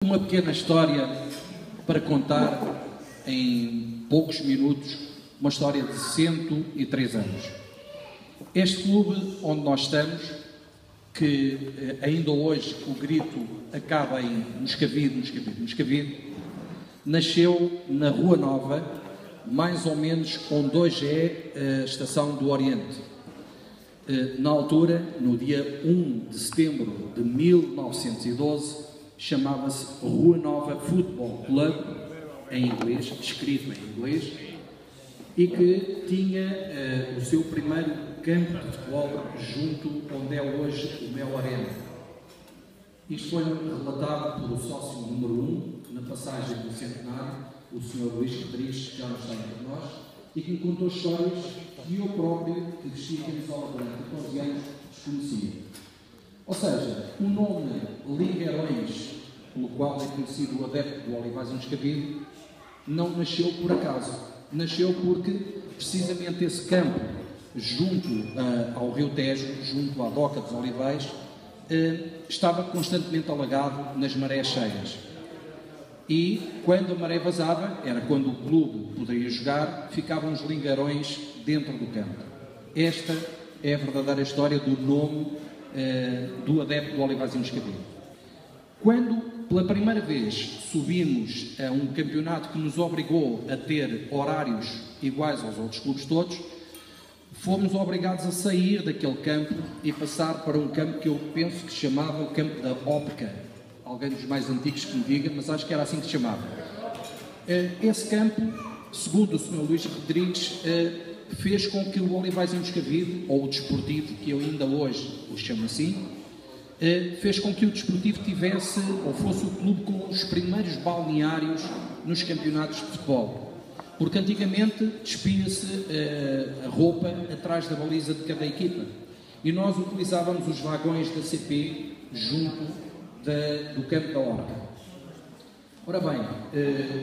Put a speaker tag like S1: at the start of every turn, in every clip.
S1: Uma pequena história para contar em poucos minutos, uma história de 103 anos. Este clube onde nós estamos, que ainda hoje o grito acaba em Moscavide, nasceu na Rua Nova, mais ou menos onde hoje é a Estação do Oriente. Na altura, no dia 1 de setembro de 1912, chamava-se Rua Nova Football Club, em inglês, escrito em inglês, e que tinha o seu primeiro campo de futebol junto onde é hoje o Mel Arena. Isto foi relatado pelo sócio número 1, na passagem do centenário, o Sr. Luís Rodrigues, que já não está entre nós, e que me contou histórias que eu próprio, que vestia camisola durante 14 anos, desconhecia. Ou seja, o nome Lingueirões, pelo qual é conhecido o adepto do Olivais em Moscavide, não nasceu por acaso. Nasceu porque, precisamente, esse campo, junto ao Rio Tejo, junto à Doca dos Olivais, estava constantemente alagado nas marés cheias. E, quando a maré vazava, era quando o clube poderia jogar, ficavam os lingueirões dentro do campo. Esta é a verdadeira história do nome do adepto do Olivais em Moscavide. Quando, pela primeira vez, subimos a um campeonato que nos obrigou a ter horários iguais aos outros clubes todos, fomos obrigados a sair daquele campo e passar para um campo que eu penso que se chamava o campo da Óptica. Alguém dos mais antigos que me diga, mas acho que era assim que se chamava. Esse campo, segundo o Sr. Luís Rodrigues, fez com que o Olivais em Moscavide, ou o Desportivo, que eu ainda hoje o chamo assim, fez com que o Desportivo tivesse, ou fosse o clube com os primeiros balneários nos campeonatos de futebol. Porque antigamente despia-se a roupa atrás da baliza de cada equipa. E nós utilizávamos os vagões da CP junto do campo da Horta. Ora bem,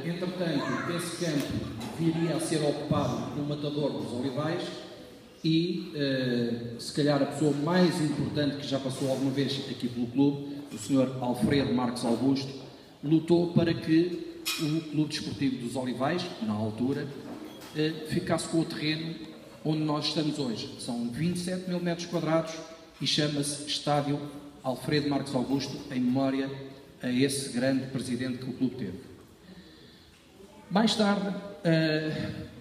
S1: entretanto, esse campo viria a ser ocupado pelo matador dos Olivais e, se calhar, a pessoa mais importante que já passou alguma vez aqui pelo clube, o Sr. Alfredo Marques Augusto, lutou para que o Clube Desportivo dos Olivais, na altura, ficasse com o terreno onde nós estamos hoje. São 27 mil metros quadrados e chama-se Estádio Alfredo Marques Augusto, em memória a esse grande presidente que o clube teve. Mais tarde,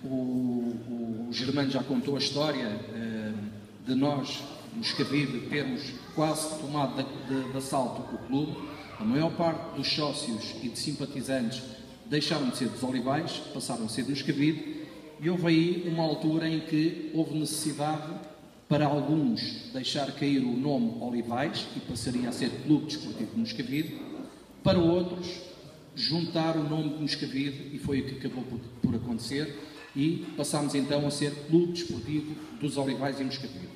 S1: o Germano já contou a história de nós, Moscavide, termos quase tomado de assalto o clube. A maior parte dos sócios e de simpatizantes deixaram de ser dos Olivais, passaram a ser de Moscavide, e houve aí uma altura em que houve necessidade para alguns deixar cair o nome Olivais e passaria a ser Clube Desportivo de Moscavide, para outros juntar o nome de Moscavide, e foi o que acabou por acontecer, e passámos então a ser Clube Desportivo dos Olivais em Moscavide.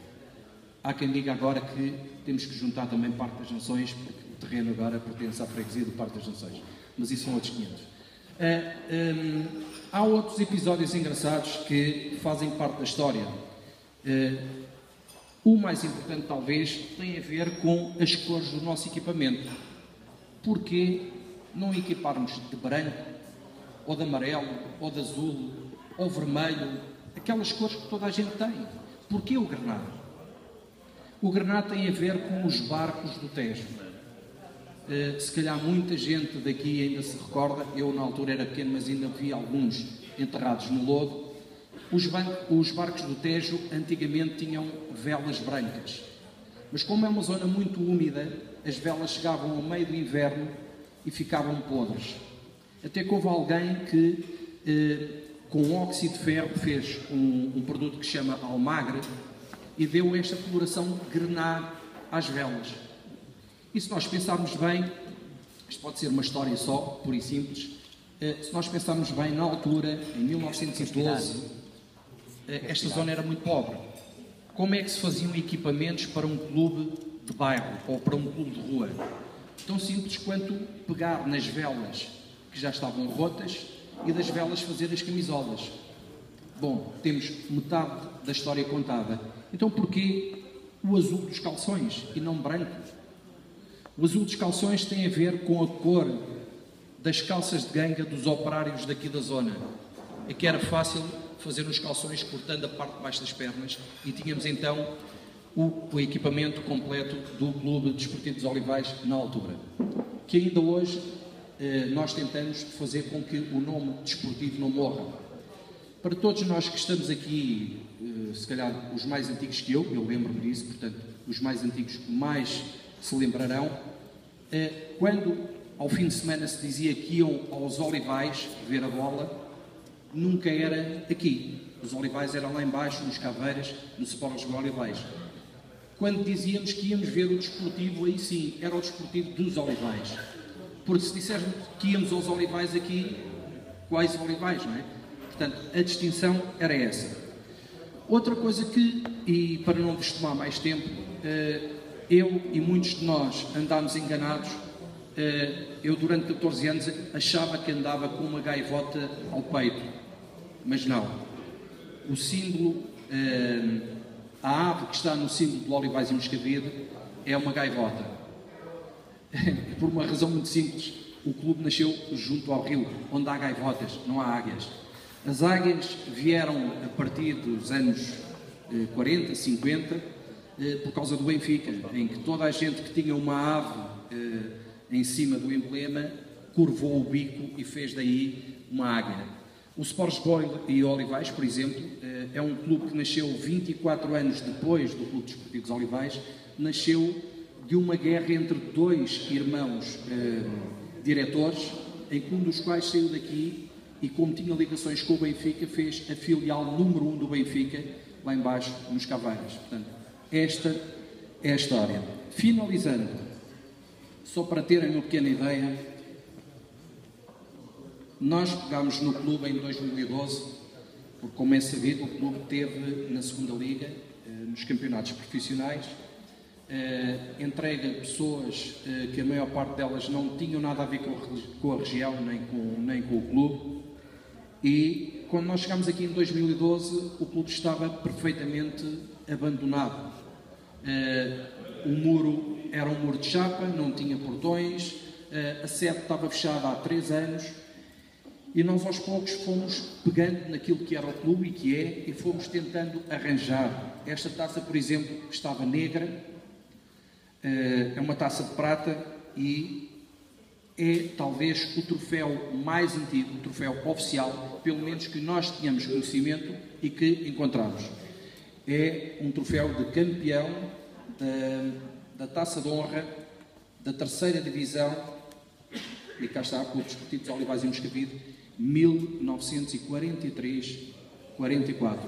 S1: Há quem diga agora que temos que juntar também Parque das Nações, porque o terreno agora pertence à freguesia do Parque das Nações, mas isso são outros 500. Há outros episódios engraçados que fazem parte da história. O mais importante, talvez, tem a ver com as cores do nosso equipamento. Porquê não equiparmos de branco, ou de amarelo, ou de azul, ou vermelho, aquelas cores que toda a gente tem? Porquê o granado? O granado tem a ver com os barcos do Tejo. Se calhar muita gente daqui ainda se recorda, eu na altura era pequeno, mas ainda vi alguns enterrados no lodo. Os barcos do Tejo antigamente tinham velas brancas, mas como é uma zona muito úmida, as velas chegavam ao meio do inverno e ficavam podres. Até que houve alguém que, com óxido de ferro, fez um produto que se chama almagre e deu esta coloração grená às velas. E se nós pensarmos bem, isto pode ser uma história só, pura e simples, se nós pensarmos bem, na altura, em 1912, esta zona era muito pobre. Como é que se faziam equipamentos para um clube de bairro ou para um clube de rua? Tão simples quanto pegar nas velas que já estavam rotas e das velas fazer as camisolas. Bom, temos metade da história contada. Então porquê o azul dos calções e não branco? O azul dos calções tem a ver com a cor das calças de ganga dos operários daqui da zona, é que era fácil fazer os calções cortando a parte de baixo das pernas, e tínhamos então o equipamento completo do Clube Desportivo dos Olivais na altura, que ainda hoje nós tentamos fazer com que o nome desportivo não morra. Para todos nós que estamos aqui, se calhar os mais antigos que eu lembro-me disso, portanto, os mais antigos mais se lembrarão, quando ao fim de semana se dizia que iam aos Olivais ver a bola, nunca era aqui. Os Olivais eram lá embaixo, nos Caveiras, no Sporting de Olivais. Quando dizíamos que íamos ver o desportivo, aí sim, era o desportivo dos Olivais. Porque se dissermos que íamos aos Olivais aqui, quais Olivais, não é? Portanto, a distinção era essa. Outra coisa que, e para não vos tomar mais tempo, eu e muitos de nós andámos enganados. Eu durante 14 anos achava que andava com uma gaivota ao peito, mas não. O símbolo, a ave que está no símbolo do Olivais e Moscavide é uma gaivota. Por uma razão muito simples, o clube nasceu junto ao rio, onde há gaivotas, não há águias. As águias vieram a partir dos anos 40, 50, por causa do Benfica, em que toda a gente que tinha uma ave em cima do emblema curvou o bico e fez daí uma águia. O Sporting e Olivais, por exemplo, é um clube que nasceu 24 anos depois do Clube Desportivo dos Olivais, nasceu de uma guerra entre dois irmãos diretores, em que um dos quais saiu daqui e, como tinha ligações com o Benfica, fez a filial número 1 do Benfica, lá embaixo, nos Caveiras. Portanto, esta é a história. Finalizando, só para terem uma pequena ideia, nós pegámos no clube em 2012, porque, como é sabido, o clube teve na segunda liga, nos campeonatos profissionais, entregue a pessoas que a maior parte delas não tinham nada a ver com a região, nem com o clube. E quando nós chegámos aqui em 2012, o clube estava perfeitamente abandonado. O muro era um muro de chapa, não tinha portões, a sede estava fechada há 3 anos, e nós aos poucos fomos pegando naquilo que era o clube e que é, e fomos tentando arranjar. Esta taça, por exemplo, estava negra, é uma taça de prata e é talvez o troféu mais antigo, o troféu oficial, pelo menos que nós tínhamos conhecimento e que encontramos. É um troféu de campeão da Taça de Honra da 3ª Divisão, e cá está, Clube Desportivo dos Olivais e Moscavide, 1943-44.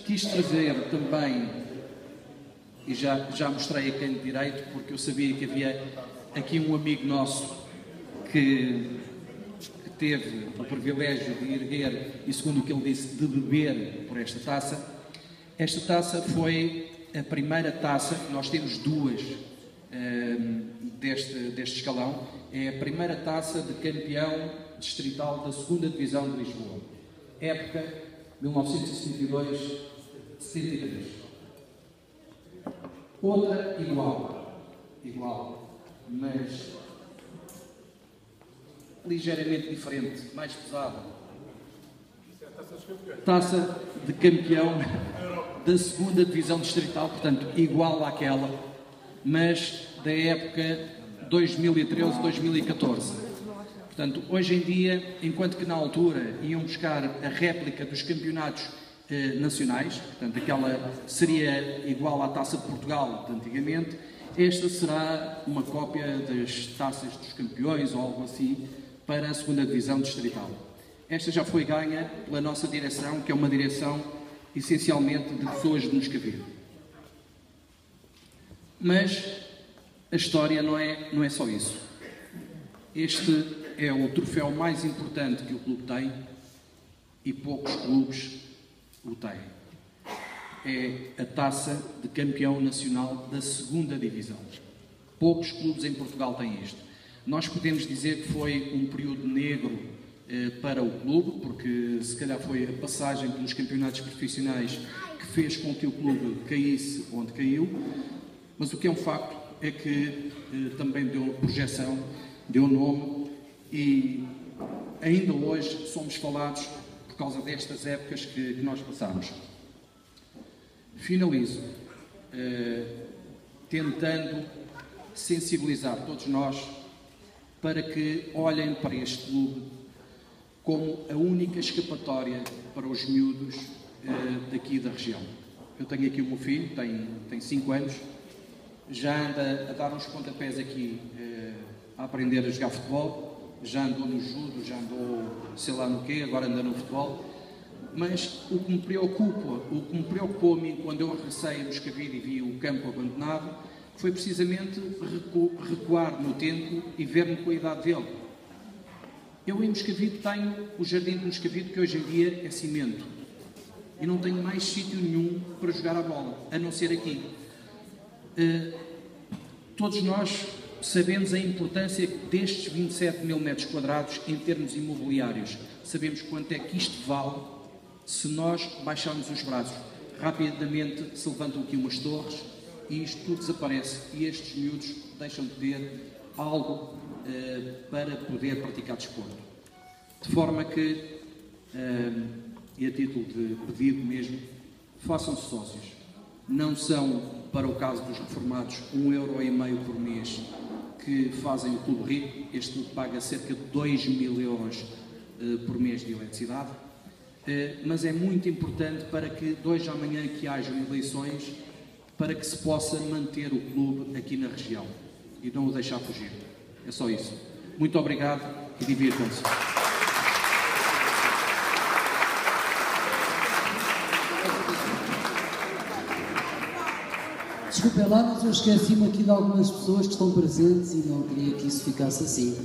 S1: Quis trazer também, e já mostrei a quem de direito, porque eu sabia que havia aqui um amigo nosso que teve o privilégio de erguer, e segundo o que ele disse, de beber por esta taça. Esta taça foi a primeira taça, nós temos 2 deste escalão, é a primeira taça de campeão distrital da 2ª Divisão de Lisboa, época 1972-73. Outra igual, mas ligeiramente diferente, mais pesada. Taça de campeão da 2ª Divisão Distrital, portanto, igual àquela, mas da época 2013-2014. Portanto, hoje em dia, enquanto que na altura iam buscar a réplica dos campeonatos nacionais, portanto, aquela seria igual à Taça de Portugal de antigamente, esta será uma cópia das Taças dos Campeões ou algo assim para a 2ª Divisão Distrital. Esta já foi ganha pela nossa direção, que é uma direção essencialmente de pessoas de Moscavide. Mas a história não é só isso. Este é o troféu mais importante que o clube tem e poucos clubes o têm. É a taça de campeão nacional da 2ª Divisão. Poucos clubes em Portugal têm isto. Nós podemos dizer que foi um período negro para o clube, porque se calhar foi a passagem pelos campeonatos profissionais que fez com que o clube caísse onde caiu, mas o que é um facto é que também deu projeção, deu nome e ainda hoje somos falados por causa destas épocas que nós passamos. Finalizo tentando sensibilizar todos nós para que olhem para este clube como a única escapatória para os miúdos daqui da região. Eu tenho aqui o meu filho, tem 5 anos, já anda a dar uns pontapés aqui a aprender a jogar futebol, já andou no judo, já andou sei lá no quê, agora anda no futebol. Mas o que me preocupou a mim quando eu regressei a Moscavide e vi o campo abandonado, foi precisamente recuar no tempo e ver-me com a idade dele. Eu em Moscavide tenho o jardim de Moscavide, que hoje em dia é cimento, e não tenho mais sítio nenhum para jogar a bola, a não ser aqui. Todos nós sabemos a importância destes 27 mil metros quadrados em termos imobiliários. Sabemos quanto é que isto vale se nós baixarmos os braços. Rapidamente se levantam aqui umas torres e isto tudo desaparece e estes miúdos deixam de ter algo para poder praticar desporto. De forma que, e a título de pedido mesmo, façam-se sócios. Não são, para o caso dos reformados, 1,5 € por mês que fazem o Clube Rico. Este clube paga cerca de 2.000 euros por mês de eletricidade. Mas é muito importante para que de hoje à amanhã que hajam eleições, para que se possa manter o clube aqui na região e não o deixar fugir. É só isso. Muito obrigado e divirtam-se.
S2: Desculpem lá, mas eu esqueci-me aqui de algumas pessoas que estão presentes e não queria que isso ficasse assim.